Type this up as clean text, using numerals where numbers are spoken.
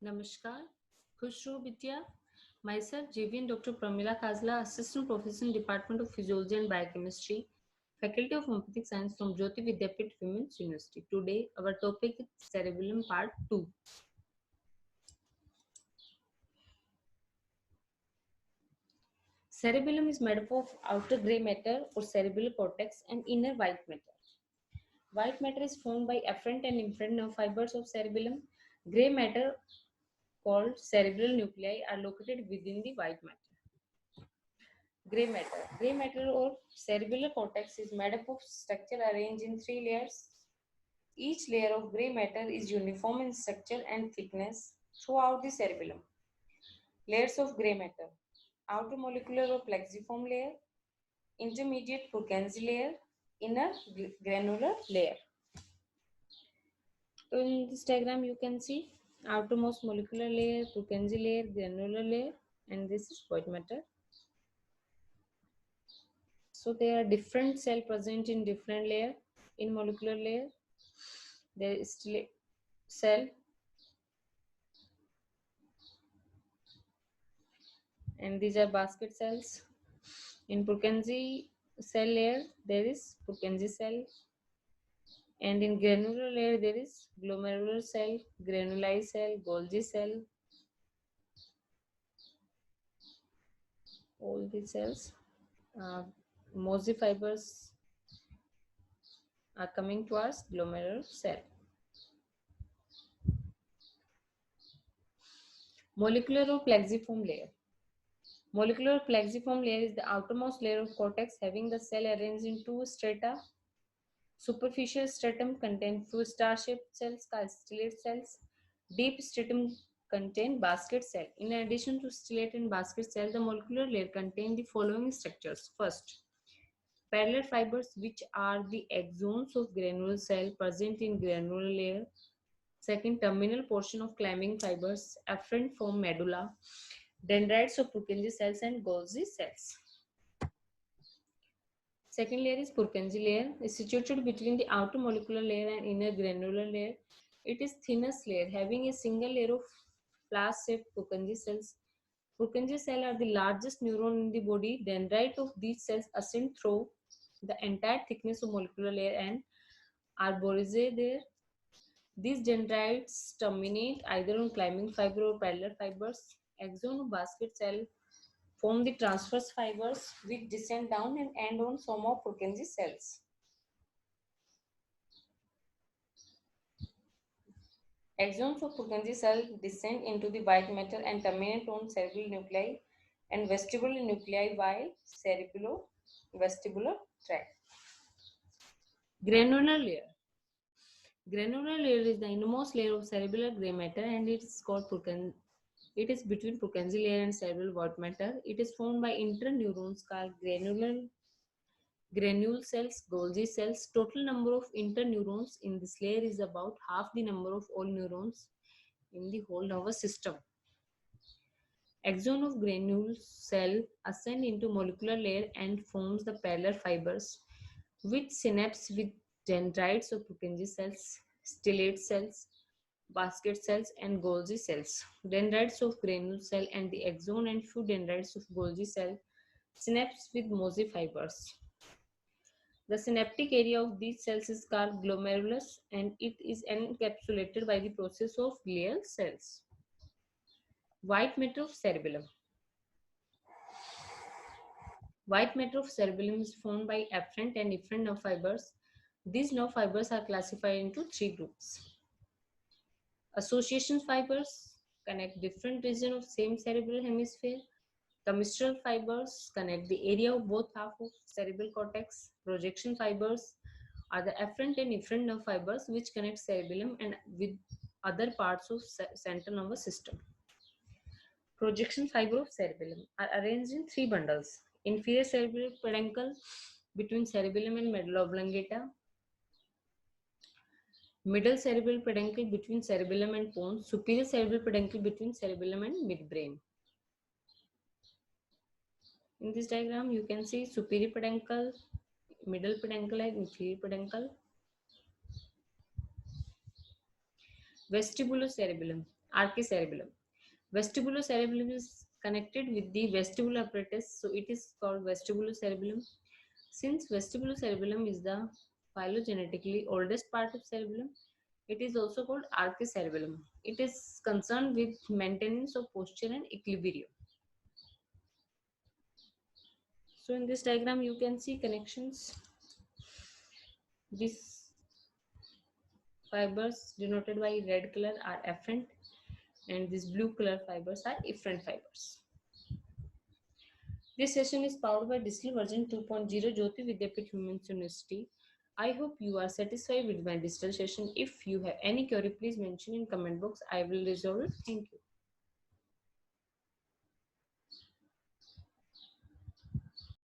Namaskar, Khushru Vidya. Myself, JVN Dr. Pramila Kazla, Assistant Professor in Department of Physiology and Biochemistry, Faculty of Homeopathic Science from Jyoti Vidyapith Women's University. Today, our topic is Cerebellum Part 2. Cerebellum is made up of outer gray matter or cerebellar cortex and inner white matter. White matter is formed by afferent and efferent nerve fibers of cerebellum. Gray matter, called cerebral nuclei, are located within the white matter. Gray matter. Gray matter or cerebellar cortex is made up of structure arranged in three layers. Each layer of gray matter is uniform in structure and thickness throughout the cerebellum. Layers of gray matter. Outer molecular or plexiform layer, intermediate Purkinje layer, inner granular layer. So in this diagram you can see outermost molecular layer, Purkinje layer, granular layer, and this is white matter. So there are different cell present in different layer. In molecular layer, there is still cell, and these are basket cells. In Purkinje cell layer, there is Purkinje cell, and in granular layer, there is glomerular cell, granuli cell, Golgi cell. All these cells, Mosey fibers are coming towards glomerular cell. Molecular or plexiform layer. Molecular plexiform layer is the outermost layer of cortex having the cell arranged in two strata. Superficial stratum contains few star-shaped cells called stellate cells. Deep stratum contain basket cell. In addition to stellate and basket cell, the molecular layer contains the following structures. First, parallel fibers, which are the axons of granular cell present in granular layer. Second, terminal portion of climbing fibers afferent from medulla, dendrites of Purkinje cells and Golgi cells. Second layer is Purkinje layer, is situated between the outer molecular layer and inner granular layer. It is thinnest layer, having a single layer of flask-shaped Purkinje cells. Purkinje cells are the largest neuron in the body. Dendrites of these cells ascend through the entire thickness of molecular layer and arborize there. These dendrites terminate either on climbing fiber or parallel fibers. Axon of basket cell form the transverse fibers which descend down and end on some of Purkinje cells. Axons of Purkinje cell descend into the white matter and terminate on cerebral nuclei and vestibular nuclei by cerebello-vestibular tract. Granular layer. Granular layer is the innermost layer of cerebellar gray matter and it is called Purkinje. It is between Purkinje layer and cerebral white matter. It is formed by interneurons called granule cells, Golgi cells. Total number of interneurons in this layer is about half the number of all neurons in the whole nervous system. Axon of granule cell ascend into molecular layer and forms the parallel fibers, which synapse with dendrites of Purkinje cells, stellate cells, basket cells, and Golgi cells. Dendrites of granule cell and the axon and few dendrites of Golgi cell synapse with Mosey fibers. The synaptic area of these cells is called glomerulus and it is encapsulated by the process of glial cells. White matter of cerebellum. White matter of cerebellum is formed by afferent and efferent nerve fibers. These nerve fibers are classified into three groups. Association fibers connect different regions of same cerebral hemisphere. Commissural fibers connect the area of both half of cerebral cortex. Projection fibers are the afferent and efferent nerve fibers which connect cerebellum and with other parts of central nervous system. Projection fiber of cerebellum are arranged in three bundles. Inferior cerebral peduncle between cerebellum and medulla oblongata. Middle cerebral peduncle between cerebellum and pons. Superior cerebral peduncle between cerebellum and midbrain. In this diagram, you can see superior peduncle, middle peduncle and inferior peduncle. Vestibular cerebellum. Archicerebellum. Vestibulocerebellum is connected with the vestibular apparatus, so it is called vestibulocerebellum. Since vestibulocerebellum is the phylogenetically oldest part of cerebellum, it is also called archicerebellum. It is concerned with maintenance of posture and equilibrium. So in this diagram, you can see connections. These fibers denoted by red color are afferent, and these blue color fibers are efferent fibers. This session is powered by Digital Version 2.0 Jyoti Vidyapeeth Women's University. I hope you are satisfied with my digital session. If you have any query, please mention in comment box. I will resolve it. Thank you.